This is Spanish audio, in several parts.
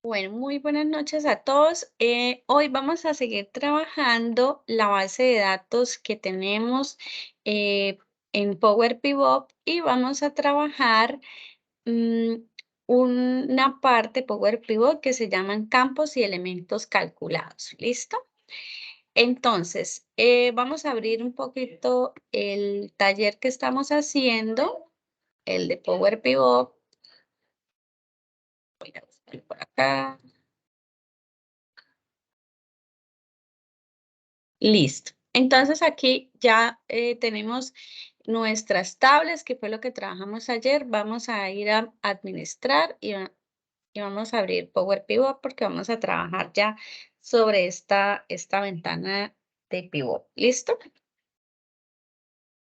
Bueno, muy buenas noches a todos. Hoy vamos a seguir trabajando la base de datos que tenemos eh, en Power Pivot y vamos a trabajar mm, una parte Power Pivot que se llaman campos y elementos calculados. ¿Listo? Entonces, vamos a abrir un poquito el taller que estamos haciendo, el de Power Pivot. Voy a buscar por acá. Listo. Entonces aquí ya tenemos nuestras tablas, que fue lo que trabajamos ayer. Vamos a ir a administrar y vamos a abrir Power Pivot porque vamos a trabajar ya sobre esta ventana de pivot. ¿Listo?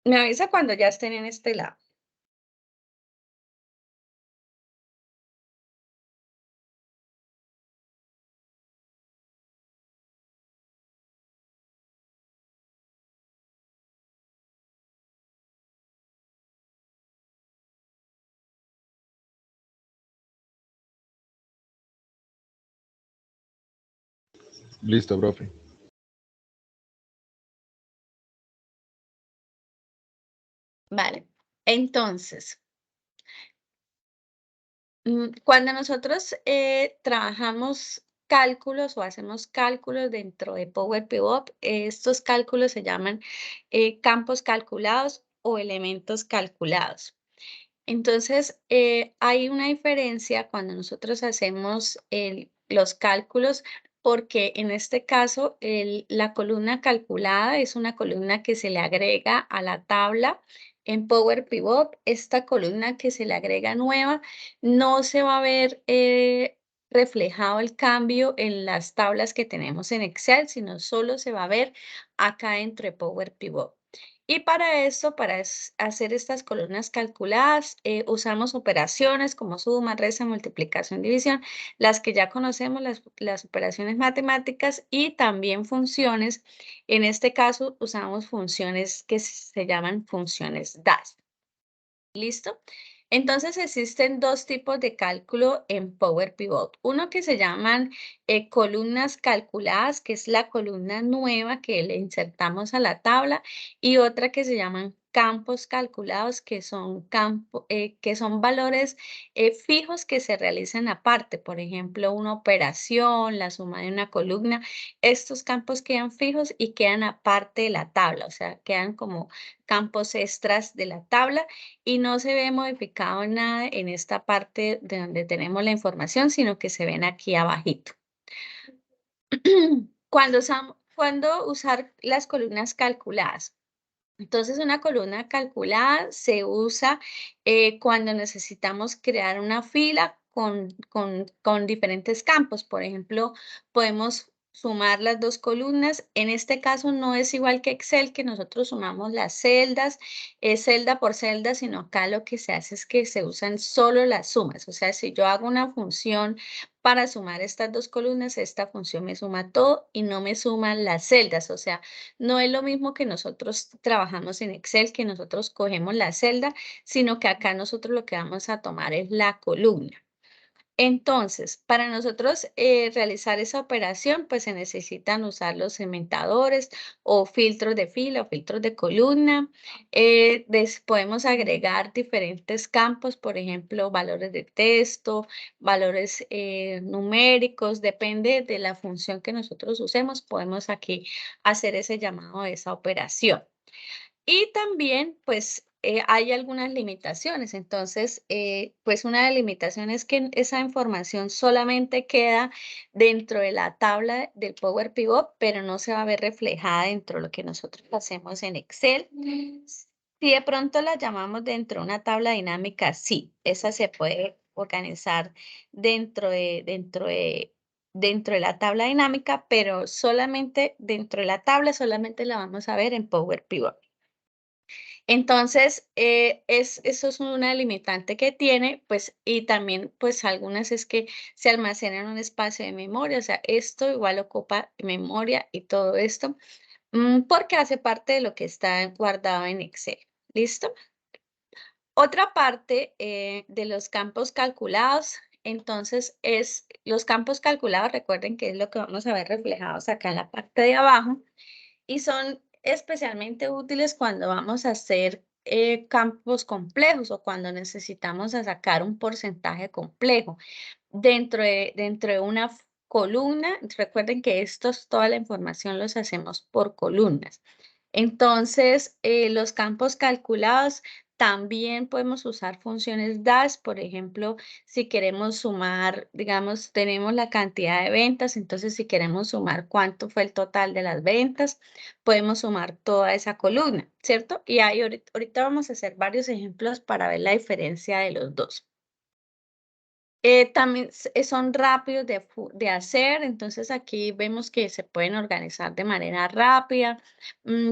Me avisa cuando ya estén en este lado. Listo, profe. Vale. Entonces, cuando nosotros trabajamos cálculos o hacemos cálculos dentro de Power Pivot, estos cálculos se llaman campos calculados o elementos calculados. Entonces, hay una diferencia cuando nosotros hacemos los cálculos, porque en este caso la columna calculada es una columna que se le agrega a la tabla en Power Pivot. Esta columna que se le agrega nueva no se va a ver reflejado el cambio en las tablas que tenemos en Excel, sino solo se va a ver acá dentro de Power Pivot. Y para eso, hacer estas columnas calculadas, usamos operaciones como suma, resta, multiplicación, división, las que ya conocemos, las operaciones matemáticas y también funciones. En este caso, usamos funciones que se llaman funciones DAS. ¿Listo? Entonces existen dos tipos de cálculo en Power Pivot. Uno que se llaman columnas calculadas, que es la columna nueva que le insertamos a la tabla, y otra que se llaman campos calculados, que son valores fijos que se realizan aparte. Por ejemplo, una operación, la suma de una columna. Estos campos quedan fijos y quedan aparte de la tabla, o sea, quedan como campos extras de la tabla y no se ve modificado nada en esta parte de donde tenemos la información, sino que se ven aquí abajito. Cuando usar las columnas calculadas. Entonces, una columna calculada se usa cuando necesitamos crear una fila con diferentes campos. Por ejemplo, podemos sumar las dos columnas. En este caso no es igual que Excel, que nosotros sumamos las celdas, celda por celda, sino acá lo que se hace es que se usan solo las sumas. O sea, si yo hago una función para sumar estas dos columnas, esta función me suma todo y no me suman las celdas. O sea, no es lo mismo que nosotros trabajamos en Excel, que nosotros cogemos la celda, sino que acá nosotros lo que vamos a tomar es la columna. Entonces, para nosotros realizar esa operación, pues se necesitan usar los segmentadores o filtros de fila o filtros de columna. Podemos agregar diferentes campos, por ejemplo, valores de texto, valores numéricos, depende de la función que nosotros usemos, podemos aquí hacer ese llamado a esa operación. Y también, pues, hay algunas limitaciones. Entonces, pues una de las limitaciones es que esa información solamente queda dentro de la tabla del Power Pivot, pero no se va a ver reflejada dentro de lo que nosotros hacemos en Excel. Si de pronto la llamamos dentro de una tabla dinámica, sí, esa se puede organizar dentro de la tabla dinámica, pero solamente dentro de la tabla, solamente la vamos a ver en Power Pivot. Entonces, eso es una limitante que tiene, pues, y también, pues, algunas es que se almacena en un espacio de memoria, o sea, esto igual ocupa memoria y todo esto, porque hace parte de lo que está guardado en Excel, ¿listo? Otra parte de los campos calculados entonces los campos calculados, recuerden que es lo que vamos a ver reflejados acá en la parte de abajo, y son especialmente útiles cuando vamos a hacer campos complejos o cuando necesitamos sacar un porcentaje complejo. Dentro de una columna, recuerden que toda la información los hacemos por columnas. Entonces, los campos calculados también podemos usar funciones DAS, por ejemplo, si queremos sumar, digamos, tenemos la cantidad de ventas, entonces si queremos sumar cuánto fue el total de las ventas, podemos sumar toda esa columna, ¿cierto? Y ahorita vamos a hacer varios ejemplos para ver la diferencia de los dos. También son rápidos de hacer, entonces aquí vemos que se pueden organizar de manera rápida,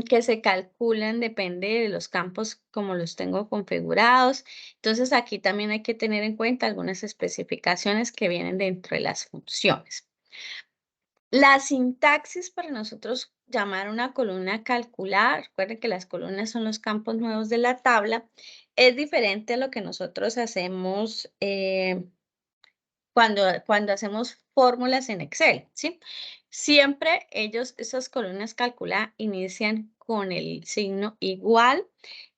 que se calculan, depende de los campos como los tengo configurados. Entonces aquí también hay que tener en cuenta algunas especificaciones que vienen dentro de las funciones. La sintaxis para nosotros llamar una columna calcular, recuerden que las columnas son los campos nuevos de la tabla, es diferente a lo que nosotros hacemos cuando hacemos fórmulas en Excel, ¿sí? Siempre esas columnas calculadas inician con el signo igual,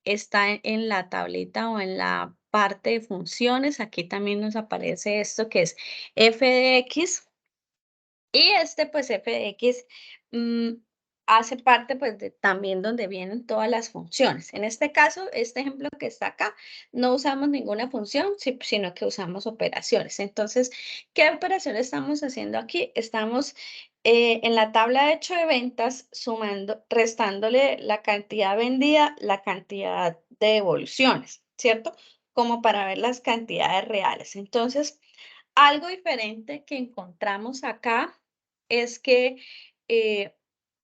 está en la tablita o en la parte de funciones, aquí también nos aparece esto que es f de x, y pues, f de x, mm, hace parte, pues, también donde vienen todas las funciones. En este caso, este ejemplo que está acá, no usamos ninguna función, sino que usamos operaciones. Entonces, ¿qué operación estamos haciendo aquí? Estamos, en la tabla de hecho de ventas, restándole la cantidad vendida, la cantidad de devoluciones, ¿cierto? Como para ver las cantidades reales. Entonces, algo diferente que encontramos acá es que,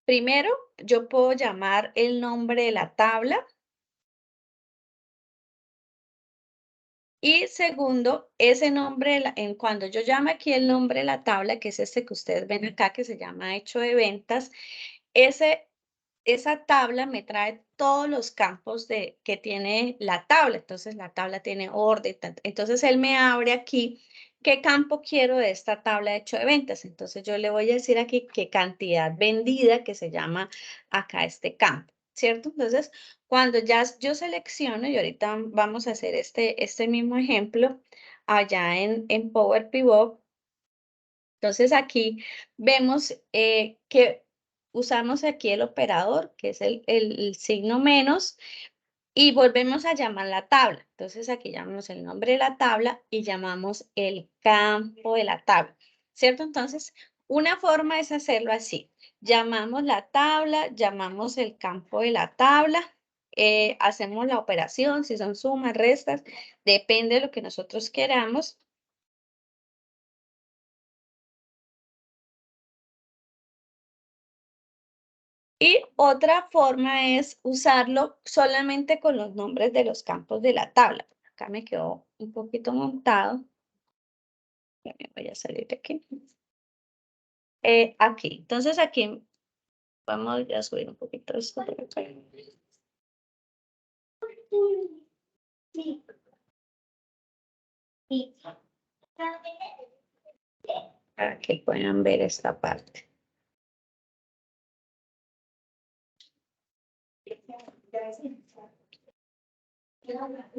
primero, yo puedo llamar el nombre de la tabla y segundo, ese nombre, cuando yo llame aquí el nombre de la tabla, que es este que ustedes ven acá, que se llama hecho de ventas, ese esa tabla me trae todos los campos que tiene la tabla. Entonces, la tabla tiene orden. Entonces, él me abre aquí qué campo quiero de esta tabla de hecho de ventas. Entonces, yo le voy a decir aquí qué cantidad vendida, que se llama acá este campo, ¿cierto? Entonces, cuando ya yo selecciono, y ahorita vamos a hacer este mismo ejemplo allá en Power Pivot. Entonces aquí vemos que usamos aquí el operador, que es el signo menos, y volvemos a llamar la tabla. Entonces aquí llamamos el nombre de la tabla y llamamos el campo de la tabla, ¿cierto? Entonces, una forma es hacerlo así. Llamamos la tabla, llamamos el campo de la tabla, hacemos la operación, si son sumas, restas, depende de lo que nosotros queramos. Y otra forma es usarlo solamente con los nombres de los campos de la tabla. Acá me quedó un poquito montado. Ya me voy a salir de aquí. Aquí. Entonces aquí vamos a subir un poquito esto por acá. Para que puedan ver esta parte.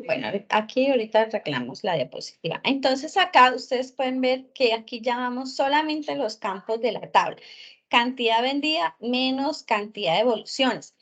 Bueno, aquí ahorita arreglamos la diapositiva. Entonces acá ustedes pueden ver que aquí llamamos solamente los campos de la tabla. Cantidad vendida menos cantidad de evoluciones.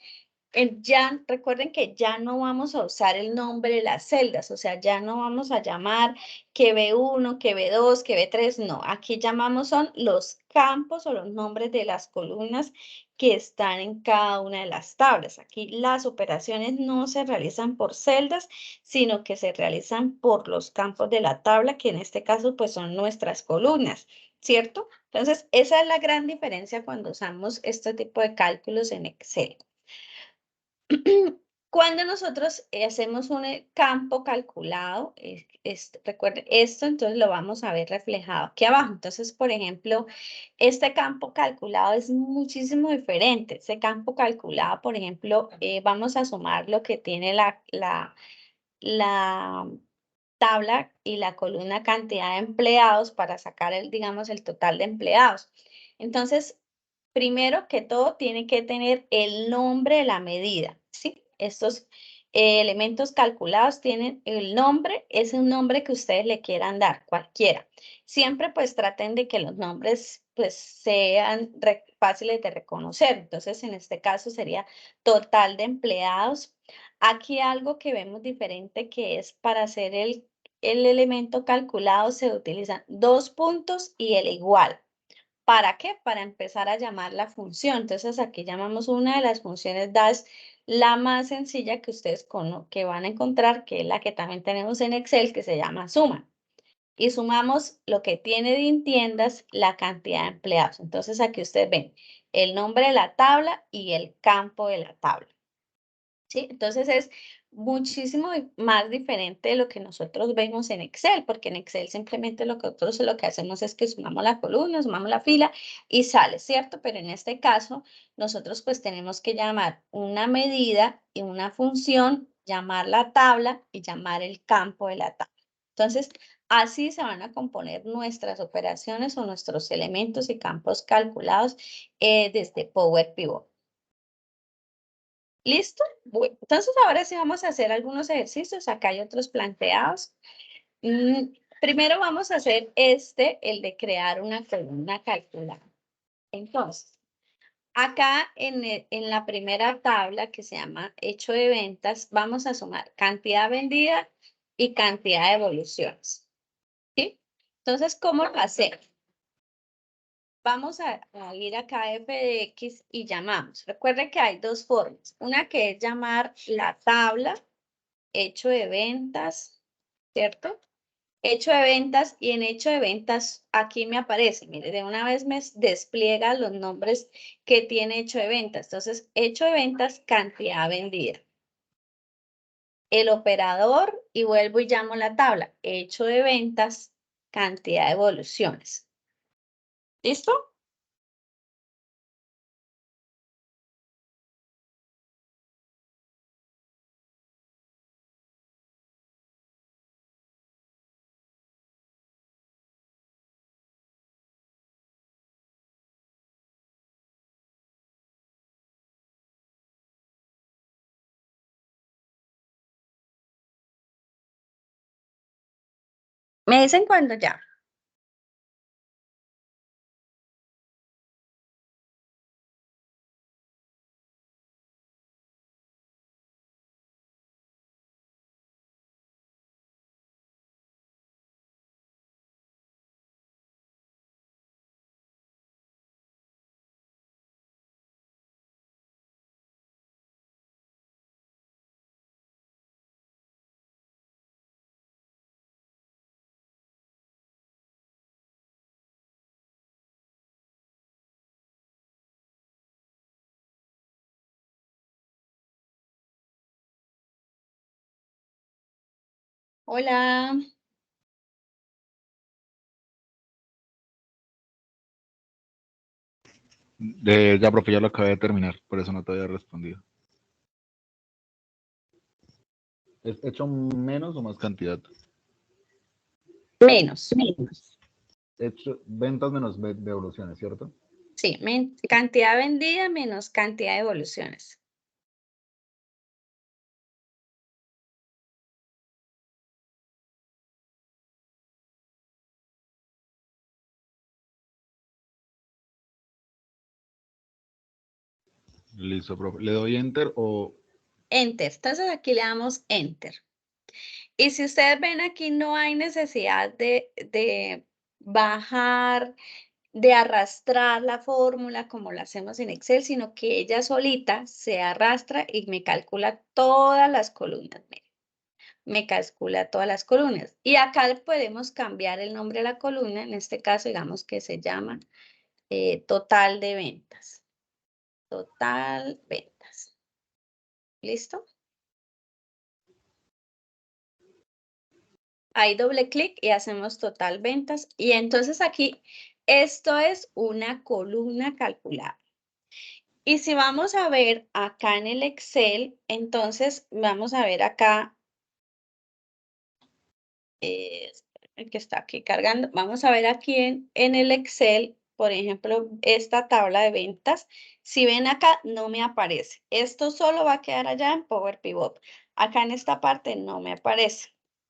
Ya recuerden que ya no vamos a usar el nombre de las celdas, o sea, ya no vamos a llamar que B1, que B2, que B3, no. Aquí llamamos son los campos o los nombres de las columnas que están en cada una de las tablas. Aquí las operaciones no se realizan por celdas, sino que se realizan por los campos de la tabla, que en este caso pues son nuestras columnas, ¿cierto? Entonces, esa es la gran diferencia cuando usamos este tipo de cálculos en Excel. Cuando nosotros hacemos un campo calculado, recuerden esto, entonces lo vamos a ver reflejado aquí abajo. Entonces, por ejemplo, este campo calculado es muchísimo diferente. Ese campo calculado, por ejemplo, vamos a sumar lo que tiene la tabla y la columna cantidad de empleados para sacar digamos, el total de empleados. Entonces, primero que todo, tiene que tener el nombre de la medida, ¿sí? Estos elementos calculados tienen el nombre, es un nombre que ustedes le quieran dar, cualquiera. Siempre pues traten de que los nombres pues sean fáciles de reconocer. Entonces, en este caso sería total de empleados. Aquí algo que vemos diferente que es para hacer el elemento calculado se utilizan 2 puntos y el igual. ¿Para qué? Para empezar a llamar la función. Entonces, aquí llamamos una de las funciones dash, la más sencilla que ustedes que van a encontrar, que es la que también tenemos en Excel, que se llama suma. Y sumamos lo que tiene de tiendas la cantidad de empleados. Entonces, aquí ustedes ven el nombre de la tabla y el campo de la tabla. ¿Sí? Entonces es muchísimo más diferente de lo que nosotros vemos en Excel, porque en Excel simplemente lo que hacemos es que sumamos la columna, sumamos la fila y sale, ¿cierto? Pero en este caso, nosotros pues tenemos que llamar una medida y una función, llamar la tabla y llamar el campo de la tabla. Entonces, así se van a componer nuestras operaciones o nuestros elementos y campos calculados desde Power Pivot. ¿Listo? Bueno, entonces ahora sí vamos a hacer algunos ejercicios. Acá hay otros planteados. Primero vamos a hacer el de crear una columna calculada. Entonces, acá en la primera tabla que se llama hecho de ventas, vamos a sumar cantidad vendida y cantidad de evoluciones. ¿Sí? Entonces, ¿cómo lo hacemos? Vamos a ir acá a f de x y llamamos. Recuerden que hay dos formas. Una que es llamar la tabla, hecho de ventas, ¿cierto? Hecho de ventas y en hecho de ventas aquí me aparece, mire, de una vez me despliega los nombres que tiene hecho de ventas. Entonces, hecho de ventas, cantidad vendida. El operador y vuelvo y llamo la tabla, hecho de ventas, cantidad de evoluciones. ¿Listo? Me dicen cuando ya. Hola. Ya, profe, ya lo acabé de terminar, por eso no te había respondido. ¿Es hecho menos o más cantidad? Menos. Hecho ventas menos devoluciones, ¿cierto? Sí, cantidad vendida menos cantidad de evoluciones. Listo, profe. ¿Le doy enter o...? Enter. Entonces aquí le damos Enter. Y si ustedes ven aquí, no hay necesidad de bajar, de arrastrar la fórmula como la hacemos en Excel, sino que ella solita se arrastra y me calcula todas las columnas. Miren, me calcula todas las columnas. Y acá podemos cambiar el nombre de la columna. En este caso, digamos que se llama total de ventas. Total ventas. ¿Listo? Ahí doble clic y hacemos total ventas. Y entonces aquí, esto es una columna calculada. Y si vamos a ver acá en el Excel, entonces vamos a ver acá el que está aquí cargando. Vamos a ver aquí en el Excel, por ejemplo, esta tabla de ventas. Si ven acá, no me aparece. Esto solo va a quedar allá en Power Pivot. Acá en esta parte no me aparece.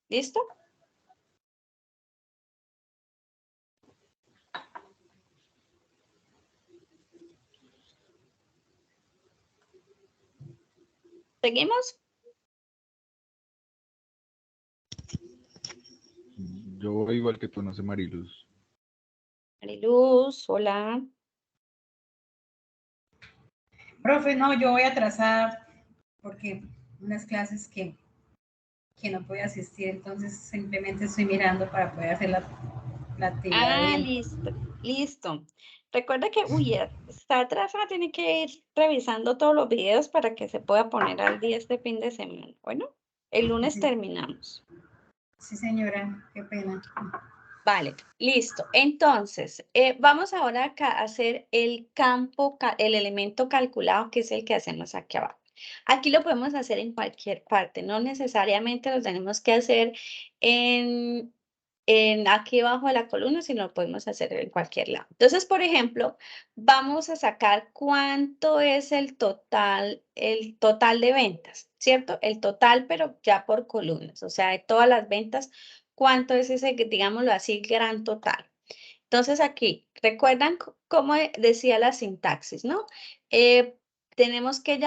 ¿Listo? ¿Seguimos? Yo voy igual que tú, no sé, Mariluz. Mariluz, hola. Profe, no, yo voy a atrasar porque unas clases que no puedo asistir, entonces simplemente estoy mirando para poder hacer la actividad bien. Listo, listo. Recuerda que, está atrasada, tiene que ir revisando todos los videos para que se pueda poner al día este fin de semana. Bueno, el lunes Sí. terminamos. Sí, señora, qué pena. Vale, listo. Entonces, vamos ahora acá a hacer el campo, el elemento calculado, que es el que hacemos aquí abajo. Aquí lo podemos hacer en cualquier parte, no necesariamente lo tenemos que hacer en aquí abajo de la columna, sino lo podemos hacer en cualquier lado. Entonces, por ejemplo, vamos a sacar cuánto es el total de ventas, ¿cierto? El total, pero ya por columnas, o sea, de todas las ventas, ¿cuánto es ese, digámoslo así, gran total? Entonces aquí, ¿recuerdan cómo decía la sintaxis, no? Tenemos que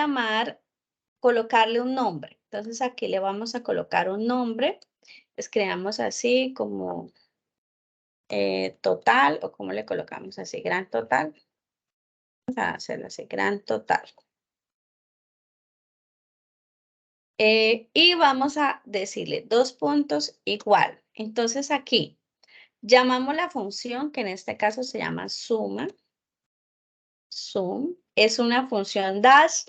colocarle un nombre. Entonces aquí le vamos a colocar un nombre. Escribamos así como total, o como le colocamos así, gran total. Vamos a hacerlo así, gran total. Y vamos a decirle 2 puntos igual. Entonces aquí llamamos la función que en este caso se llama suma. Sum es una función dash,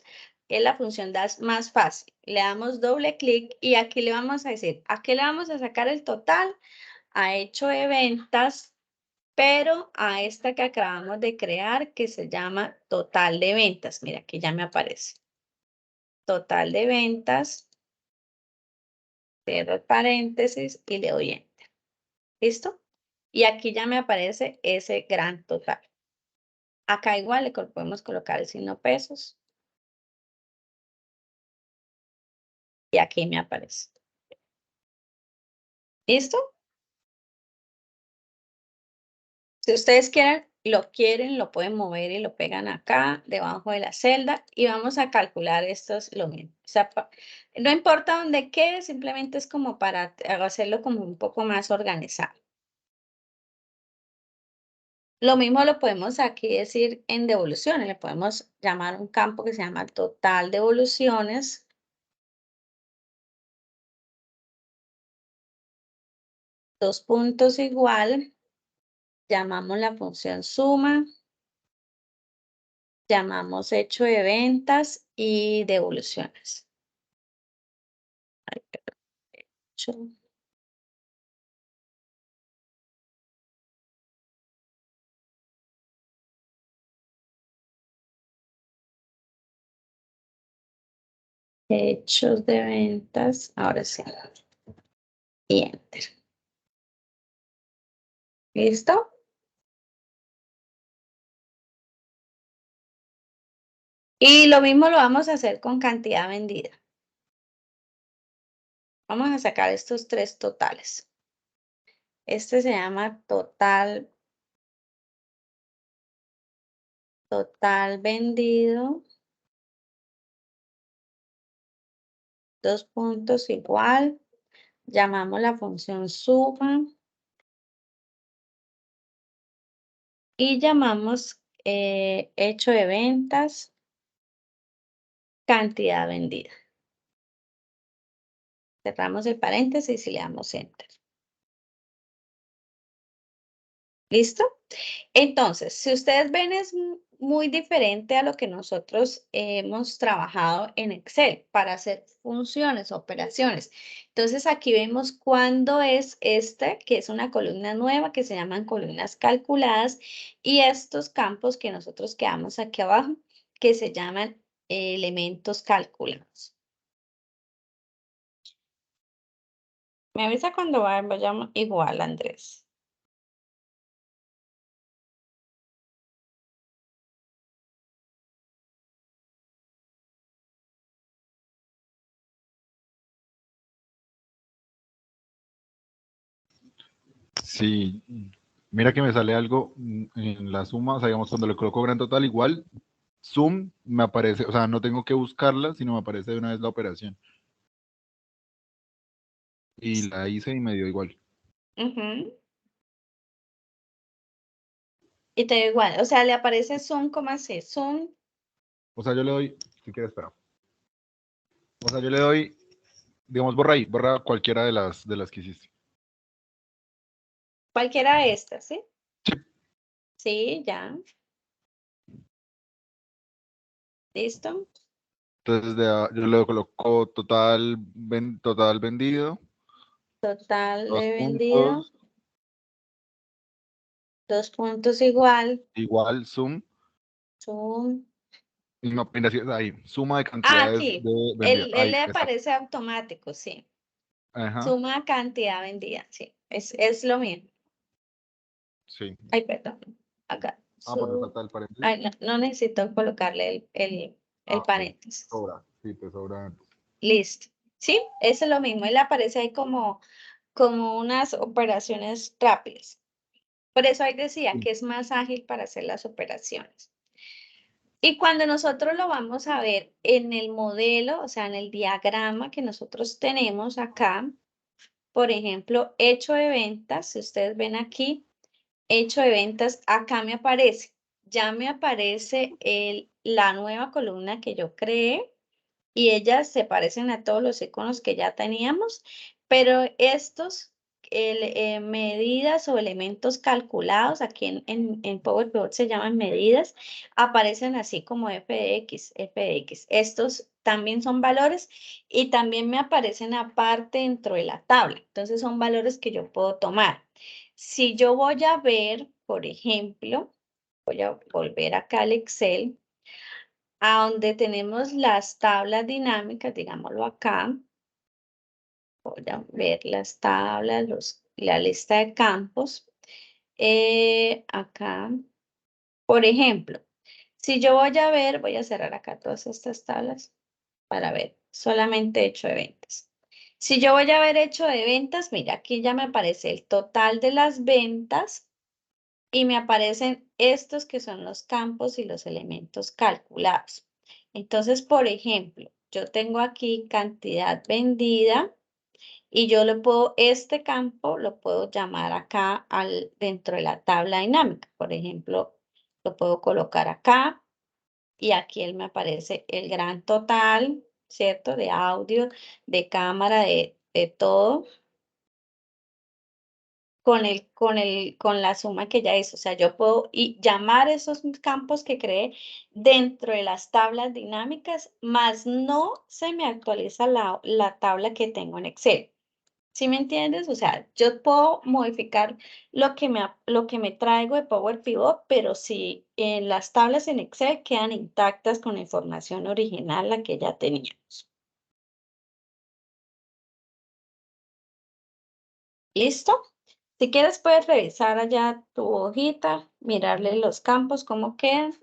es la función dash más fácil. Le damos doble clic y aquí le vamos a decir, ¿a qué le vamos a sacar el total? A hecho de ventas, pero a esta que acabamos de crear que se llama total de ventas. Mira, aquí ya me aparece. Total de ventas, cierro el paréntesis y le doy enter. ¿Listo? Y aquí ya me aparece ese gran total. Acá igual le podemos colocar el signo pesos. Y aquí me aparece. ¿Listo? Si ustedes quieren, lo pueden mover y lo pegan acá, debajo de la celda, y vamos a calcular estos lo mismo. O sea, no importa dónde quede, simplemente es como para hacerlo como un poco más organizado. Lo mismo lo podemos aquí decir en devoluciones, le podemos llamar un campo que se llama total devoluciones. Dos puntos igual, llamamos la función suma, llamamos hecho de ventas y devoluciones. Hecho hechos de ventas, ahora sí. Y enter. ¿Listo? Y lo mismo lo vamos a hacer con cantidad vendida. Vamos a sacar estos 3 totales. Este se llama total vendido. 2 puntos igual. Llamamos la función suma. Y llamamos hecho de ventas, cantidad vendida. Cerramos el paréntesis y le damos enter. ¿Listo? Entonces, si ustedes ven, es muy diferente a lo que nosotros hemos trabajado en Excel para hacer funciones, operaciones. Entonces, aquí vemos cuándo es que es una columna nueva, que se llaman columnas calculadas, y estos campos que nosotros quedamos aquí abajo, que se llaman elementos calculados. Me avisa cuando vayamos igual, Andrés. Sí, mira que me sale algo en la suma, o sea, digamos, cuando le coloco gran total, igual, sum me aparece, o sea, no tengo que buscarla, sino me aparece de una vez la operación. Y la hice y me dio igual. Ujú. Y te da igual, o sea, le aparece zoom, ¿cómo así? Zoom, O sea, yo le doy, si quieres, espera. O sea, yo le doy, digamos, borra ahí, borra cualquiera de las que hiciste. cualquiera de estas, ¿sí? Sí, ya. ¿Listo? Entonces, yo le coloco total vendido, Total dos de vendido, puntos, 2 puntos igual, igual sum, zoom. y me aparece ahí, suma de Ah, cantidades aquí, de vendidas. él Ahí, le exacto. aparece automático, sí. Ajá, Suma cantidad vendida, sí. Es lo mismo. sí. Ay, perdón. Acá. Ah, pues me falta el paréntesis. Ay, no necesito colocarle el Ah, ok. paréntesis. Sobra, sí, te sobra. Listo. Sí, eso es lo mismo. Él aparece ahí como unas operaciones rápidas. Por eso ahí decía Sí. que es más ágil para hacer las operaciones. Y cuando nosotros lo vamos a ver en el modelo, o sea, en el diagrama que nosotros tenemos acá, por ejemplo, hecho de ventas, si ustedes ven aquí, hecho de ventas, acá me aparece, ya me aparece la nueva columna que yo creé y ellas se parecen a todos los iconos que ya teníamos, pero estos medidas o elementos calculados, aquí en Power Pivot se llaman medidas, aparecen así como f de x, f de x. Estos también son valores y también me aparecen aparte dentro de la tabla. Entonces son valores que yo puedo tomar. Si yo voy a ver, por ejemplo, voy a volver acá al Excel, a donde tenemos las tablas dinámicas, digámoslo acá. Voy a ver las tablas, la lista de campos. Acá, por ejemplo, si yo voy a ver, voy a cerrar acá todas estas tablas para ver solamente hecho de ventas. Si yo voy a ver hecho de ventas, mira, aquí ya me aparece el total de las ventas y me aparecen estos que son los campos y los elementos calculados. Entonces, por ejemplo, yo tengo aquí cantidad vendida y yo le puedo, este campo lo puedo llamar acá dentro de la tabla dinámica. Por ejemplo, lo puedo colocar acá y aquí él me aparece el gran total, ¿cierto? De audio, de cámara, de todo con la suma que ya hizo. O sea, yo puedo llamar esos campos que creé dentro de las tablas dinámicas, más no se me actualiza la tabla que tengo en Excel. ¿Sí me entiendes? O sea, yo puedo modificar lo que me traigo de Power Pivot, pero si en las tablas en Excel quedan intactas con la información original, la que ya teníamos. ¿Listo? Si quieres, puedes revisar allá tu hojita, mirarle los campos, cómo quedan.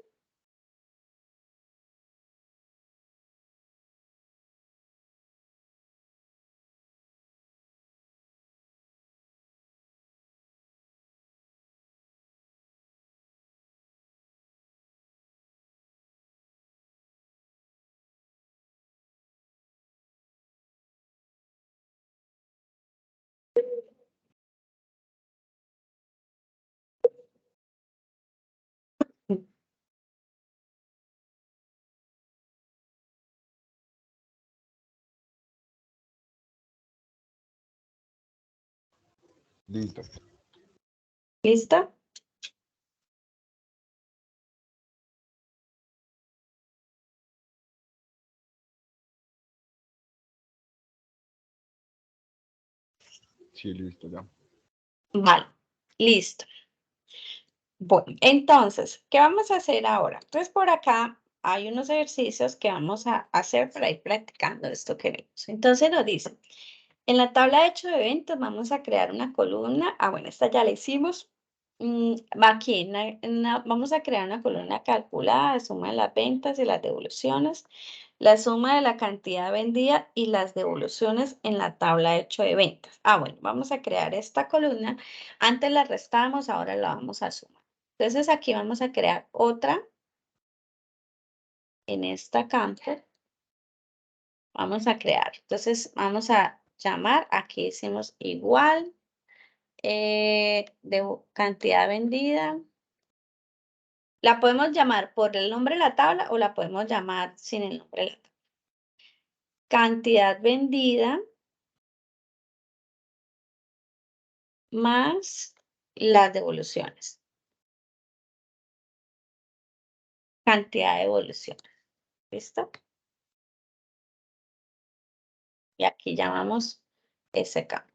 Listo. ¿Listo? Sí, listo, ya. Vale, listo. Bueno, entonces, ¿qué vamos a hacer ahora? Entonces, por acá hay unos ejercicios que vamos a hacer para ir practicando esto que vemos. Entonces nos dice, En la tabla de hecho de eventos vamos a crear una columna. Bueno, esta ya la hicimos. Aquí vamos a crear una columna calculada, suma de las ventas y las devoluciones, la suma de la cantidad vendida y las devoluciones en la tabla de hecho de ventas. Bueno, vamos a crear esta columna. Antes la restábamos, ahora la vamos a sumar. Entonces aquí vamos a crear otra en esta campo. Vamos a crear. Entonces vamos a llamar, aquí hicimos igual. De cantidad vendida. La podemos llamar por el nombre de la tabla o la podemos llamar sin el nombre de la tabla. Cantidad vendida más las devoluciones. Cantidad de devoluciones. ¿Listo? Y aquí llamamos ese campo.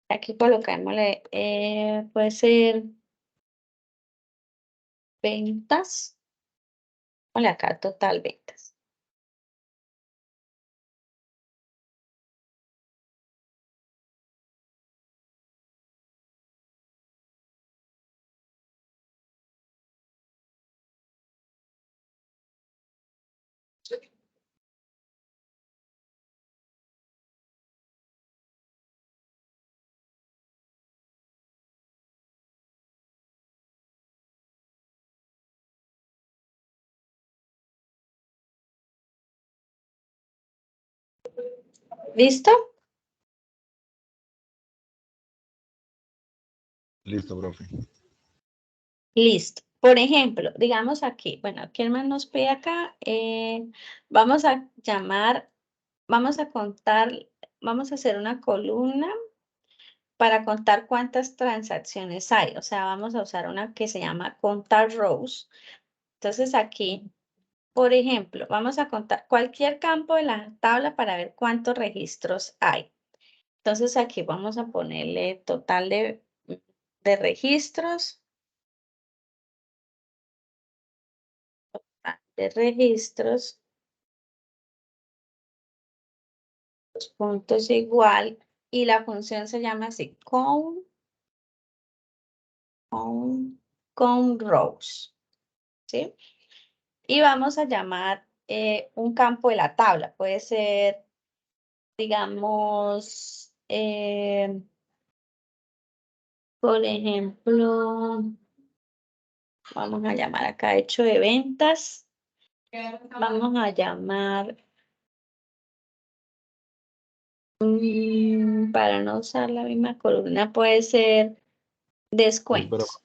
Aquí colocámosle, puede ser ventas. Ponle acá total ventas. ¿Listo? Listo, profe. Listo. Por ejemplo, digamos aquí, bueno, ¿quién más nos pide acá? Vamos a llamar, vamos a contar, vamos a hacer una columna para contar cuántas transacciones hay. O sea, vamos a usar una que se llama contar rows. Entonces aquí, por ejemplo, vamos a contar cualquier campo de la tabla para ver cuántos registros hay. Entonces aquí vamos a ponerle total de registros. De registros, los puntos igual, y la función se llama así, count rows, ¿sí? Y vamos a llamar un campo de la tabla, puede ser, digamos, por ejemplo, vamos a llamar acá hecho de ventas, vamos a llamar, para no usar la misma columna, puede ser Espera, descuentos,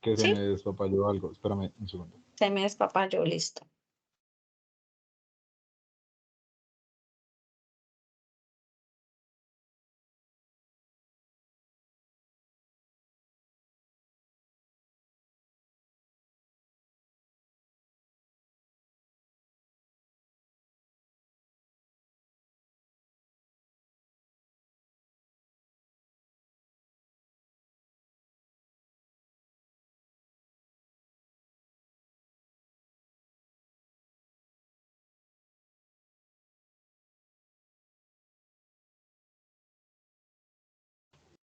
que se ¿sí? me despapalló algo. Espérame un segundo. Se me despapalló, listo.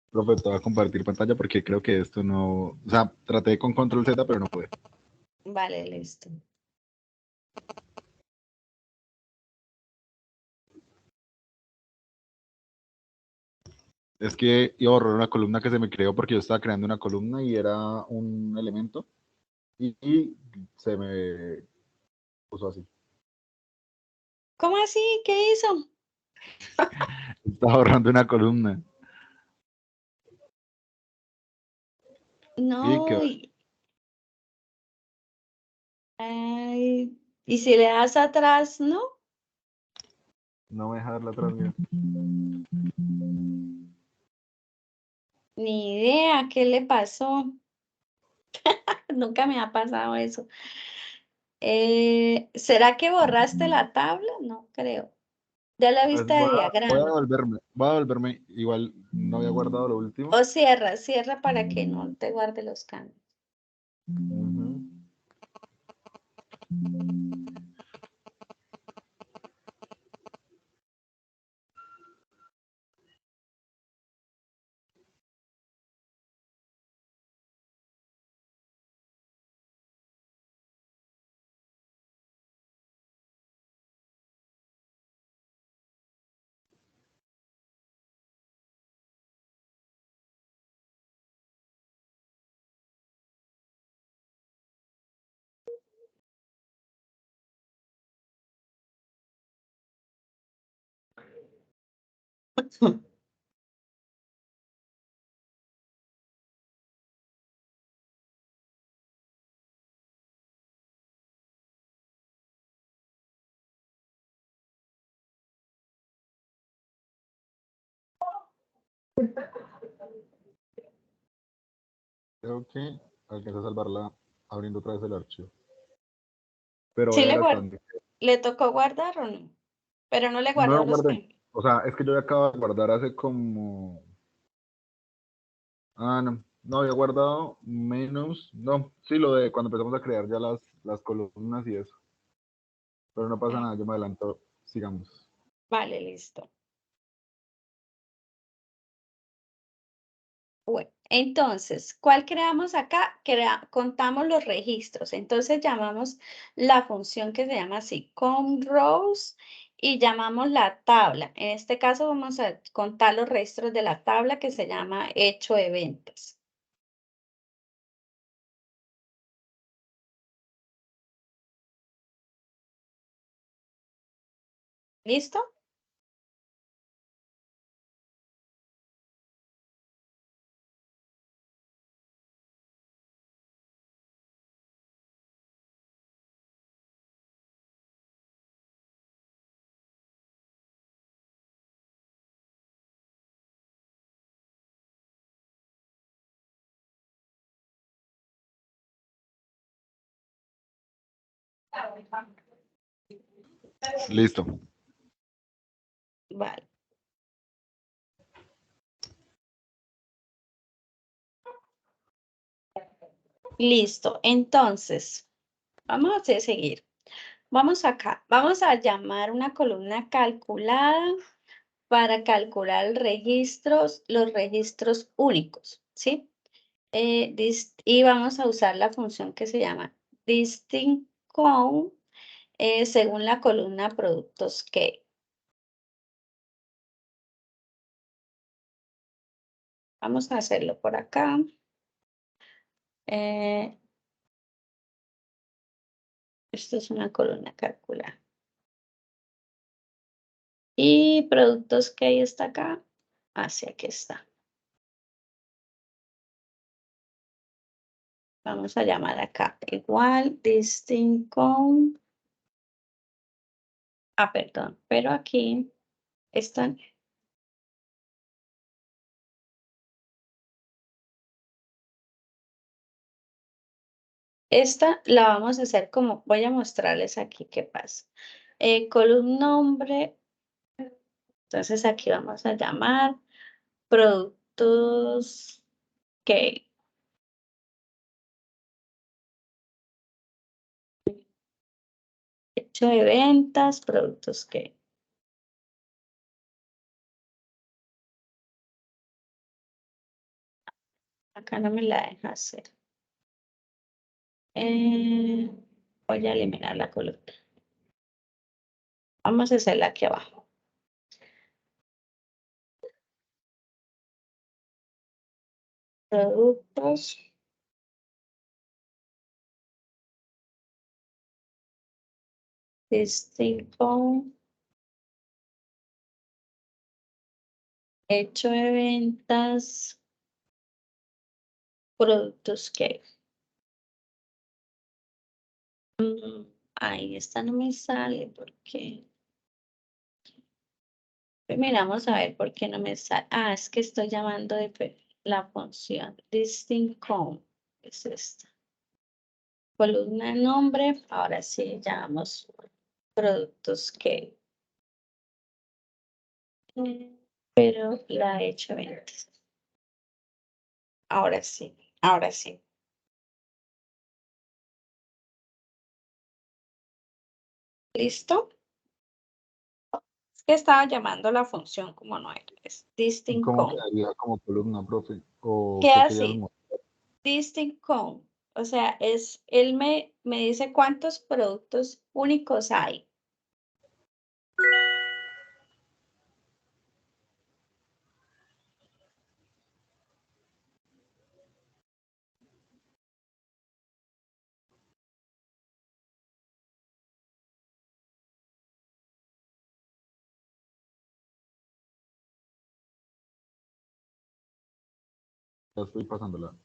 Profe, te voy a compartir pantalla porque creo que esto no. O sea, traté con control Z, pero no pude. Vale, listo. Es que iba a borrar una columna que se me creó porque yo estaba creando una columna y era un elemento y se me puso así. ¿Cómo así? ¿Qué hizo? Estaba borrando una columna. Y No. que Ay, y si le das atrás, ¿no? no me deja darla atrás, mira. Ni idea qué le pasó. Nunca me ha pasado eso. ¿Será que borraste la tabla? No creo. Ya la Pues vista de voy a diagrama. devolverme. Voy a devolverme. Igual no había guardado lo último. O cierra para que no te guarde los cambios. Ujú. Creo que alcanza a salvarla abriendo otra vez el archivo. Pero ¿Sí voy a le ver hasta guardó? dónde. ¿Le tocó guardar o no? Pero no le No guardó lo los guardé. ejemplos. O sea, es que yo ya acabo de guardar hace como. Ah, no. No había guardado menos. No, sí, lo de cuando empezamos a crear ya las columnas y eso. Pero no pasa Ah, nada, yo me adelanto. Sigamos. vale, listo. Bueno, entonces, ¿cuál creamos acá? Contamos los registros. Entonces llamamos la función que se llama así, countRows, y llamamos la tabla. En este caso vamos a contar los registros de la tabla que se llama hecho de ventas. ¿Listo? Listo. Vale. Listo. Entonces, vamos a seguir. Vamos acá. Vamos a llamar una columna calculada para calcular los registros únicos, ¿sí? Y vamos a usar la función que se llama distinct count según la columna productos que. Vamos a hacerlo por acá. Esto es una columna calculada. Y productos que está acá. Hacia aquí está. Vamos a llamar acá igual distinct count. Ah, perdón, pero aquí están. Esta la vamos a hacer como, voy a mostrarles aquí qué pasa. Column nombre, entonces aquí vamos a llamar productos que. Hecho de ventas, productos que. Acá no me la deja hacer. Voy a eliminar la columna. Vamos a hacerla aquí abajo. Productos. Distinto. Hecho de ventas. Productos que. Ahí esta no me sale porque. Miramos a ver por qué no me sale. Ah, es que estoy llamando de la función distinct count. Es esta. Columna nombre. Ahora sí llamamos productos que. Pero la he hecho ventas. Ahora sí, ahora sí. ¿Listo? Es que estaba llamando la función como no era. Es ¿Y distinct cómo count. quedaría como columna, profe? ¿O qué Queda querías así. mostrar? Distinct count. O sea, él me dice cuántos productos únicos hay. Ya estoy pasándola.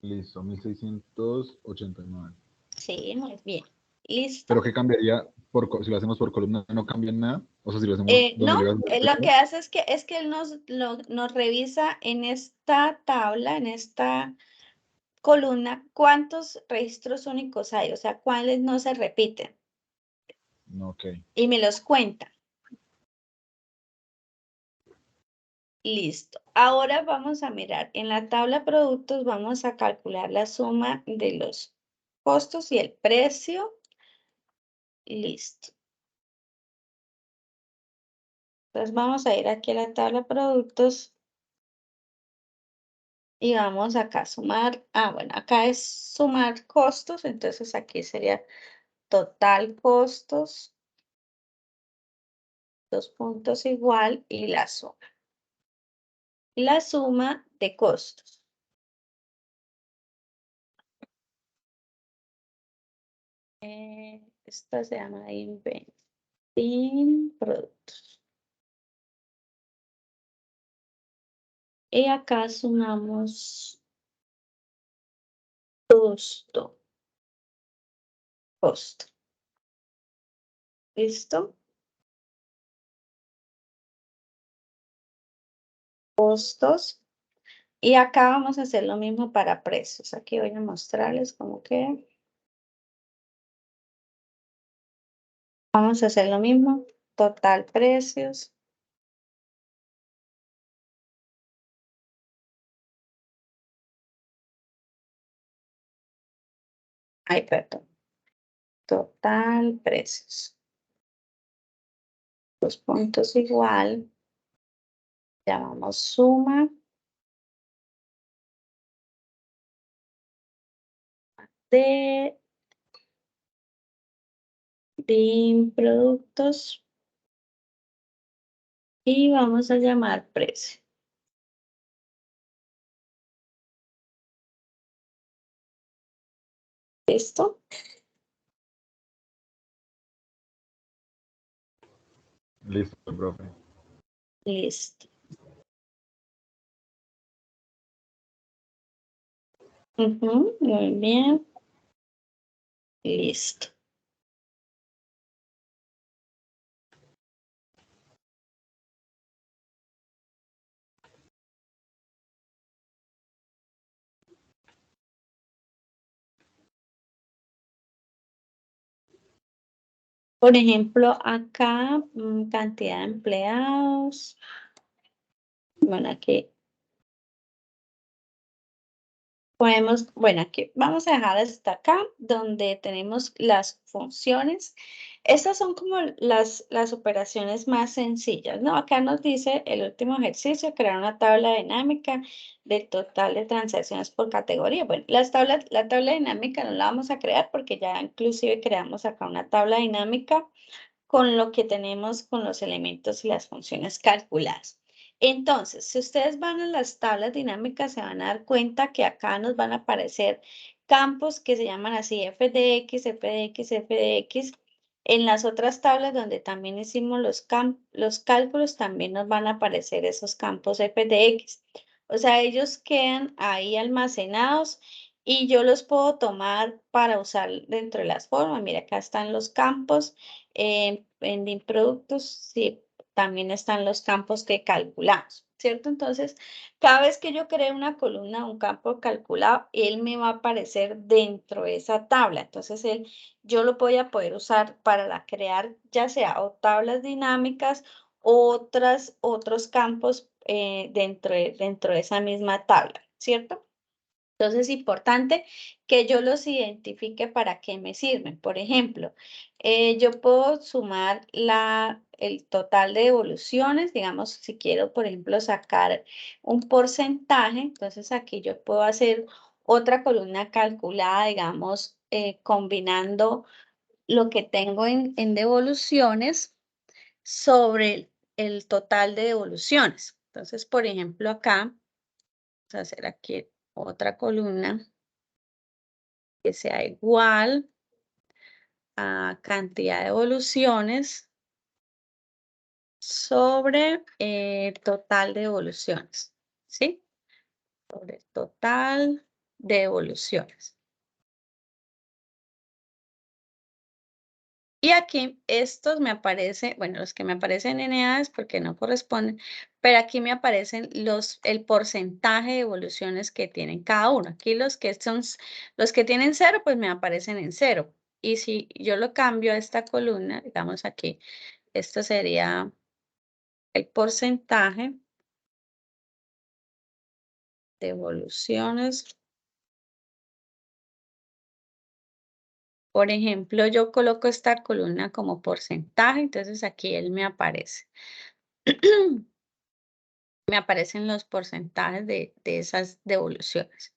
Listo, 1689. Sí, muy bien. Listo. ¿Pero qué cambiaría si lo hacemos por columna? ¿No cambia nada? O sea, si lo hacemos No, donde le vas a lo que hace es que él nos revisa en esta tabla, en esta columna, cuántos registros únicos hay, o sea, cuáles no se repiten. Ok. Y me los cuenta. Listo. Ahora vamos a mirar. En la tabla productos vamos a calcular la suma de los costos y el precio. Listo. Entonces vamos a ir aquí a la tabla productos y vamos acá a sumar. Bueno, acá es sumar costos, entonces aquí sería total costos, dos puntos igual y la suma. La suma de costos. Esta se llama Inventing Productos. Y acá sumamos costo. ¿Listo? Costos. Y acá vamos a hacer lo mismo para precios. Aquí voy a mostrarles cómo queda. Vamos a hacer lo mismo. Total precios. Ay, perdón. Total precios. Dos puntos igual. Llamamos suma de productos y vamos a llamar precio. ¿Listo? Listo, profe. Listo. Muy bien. Listo. Por ejemplo, acá, cantidad de empleados. Bueno, aquí podemos, bueno, aquí vamos a dejar hasta acá donde tenemos las funciones. Estas son como las operaciones más sencillas, ¿no? Acá nos dice el último ejercicio, crear una tabla dinámica del total de transacciones por categoría. Bueno, la tabla dinámica no la vamos a crear porque ya inclusive creamos acá una tabla dinámica con lo que tenemos con los elementos y las funciones calculadas. Entonces, si ustedes van a las tablas dinámicas, se van a dar cuenta que acá nos van a aparecer campos que se llaman así f de x, f de x, f de x. En las otras tablas donde también hicimos los cálculos, también nos van a aparecer esos campos f de x. O sea, ellos quedan ahí almacenados y yo los puedo tomar para usar dentro de las formas. Mira, acá están los campos. En productos, sí, también están los campos que calculamos. ¿cierto? Entonces, cada vez que yo cree una columna, un campo calculado, él me va a aparecer dentro de esa tabla. Entonces, yo lo voy a poder usar para crear ya sea o tablas dinámicas o otros campos dentro de esa misma tabla, ¿cierto? Entonces es importante que yo los identifique para qué me sirven. Por ejemplo, yo puedo sumar el total de devoluciones, digamos, si quiero, por ejemplo, sacar un porcentaje, entonces aquí yo puedo hacer otra columna calculada, digamos, combinando lo que tengo en devoluciones sobre el total de devoluciones. Entonces, por ejemplo, acá, vamos a hacer aquí otra columna que sea igual a cantidad de evoluciones sobre total de evoluciones, ¿sí? Sobre total de evoluciones. Y aquí estos me aparecen, bueno, los que me aparecen en NA es porque no corresponden, pero aquí me aparecen el porcentaje de evoluciones que tienen cada uno. Aquí los que tienen 0, pues me aparecen en 0. Y si yo lo cambio a esta columna, digamos aquí, esto sería el porcentaje de evoluciones. Por ejemplo, yo coloco esta columna como porcentaje, entonces aquí él me aparece. Me aparecen los porcentajes de esas devoluciones.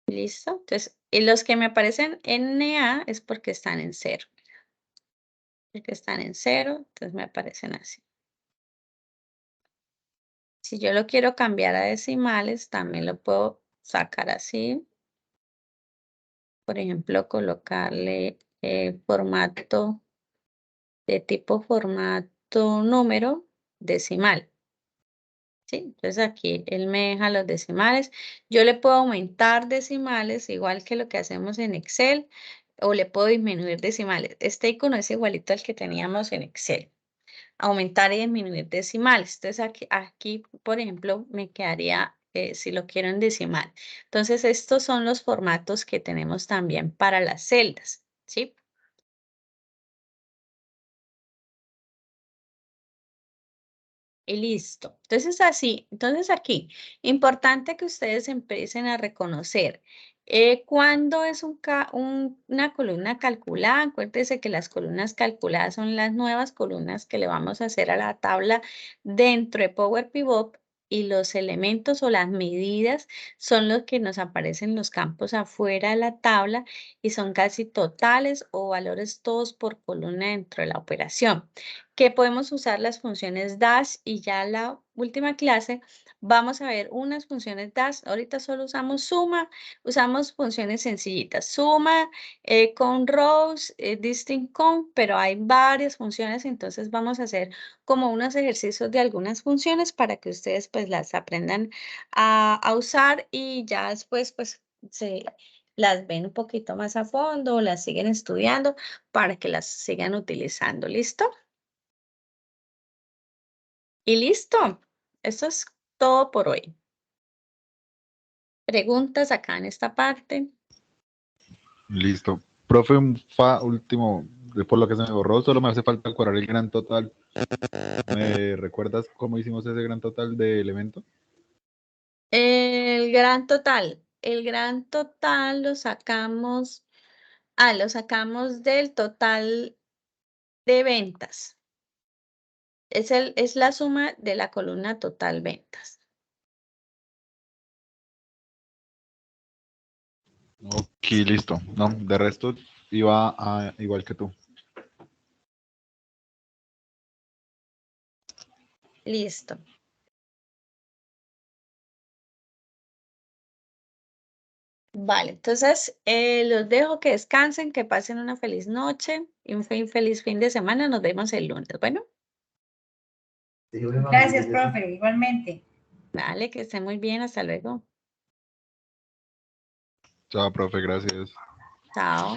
¿Listo? Entonces, y los que me aparecen en NA es porque están en 0. Porque están en 0, entonces me aparecen así. Si yo lo quiero cambiar a decimales, también lo puedo sacar así. Por ejemplo, colocarle formato de tipo formato número decimal. ¿Sí? Entonces aquí él me deja los decimales. Yo le puedo aumentar decimales, igual que lo que hacemos en Excel, o le puedo disminuir decimales. Este icono es igualito al que teníamos en Excel. Aumentar y disminuir decimales. Entonces aquí por ejemplo, me quedaría, si lo quiero en decimal. Entonces estos son los formatos que tenemos también para las celdas, ¿sí? Y listo. Entonces así, entonces aquí, importante que ustedes empiecen a reconocer cuándo es una columna calculada. Acuérdense que las columnas calculadas son las nuevas columnas que le vamos a hacer a la tabla dentro de Power Pivot y los elementos o las medidas son los que nos aparecen los campos afuera de la tabla y son casi totales o valores todos por columna dentro de la operación, que podemos usar las funciones dash y ya la última clase vamos a ver unas funciones dash. Ahorita solo usamos suma, usamos funciones sencillitas, suma con rows, distinct con, pero hay varias funciones, entonces vamos a hacer como unos ejercicios de algunas funciones para que ustedes pues las aprendan a usar y ya después pues se las ven un poquito más a fondo, las siguen estudiando para que las sigan utilizando. ¿Listo? Y listo. Eso es todo por hoy. ¿Preguntas acá en esta parte? Listo. Profe, último, por lo que se me borró, solo me hace falta acordar el gran total. ¿Me recuerdas cómo hicimos ese gran total de elemento? El gran total. El gran total lo sacamos del total de ventas. Es la suma de la columna total ventas. Ok, listo. No, de resto iba igual que tú. Listo. Vale, entonces los dejo que descansen, que pasen una feliz noche y un feliz fin de semana. Nos vemos el lunes. Bueno, Gracias, profe, igualmente. vale, que estén muy bien. Hasta luego. Chao, profe, gracias. Chao.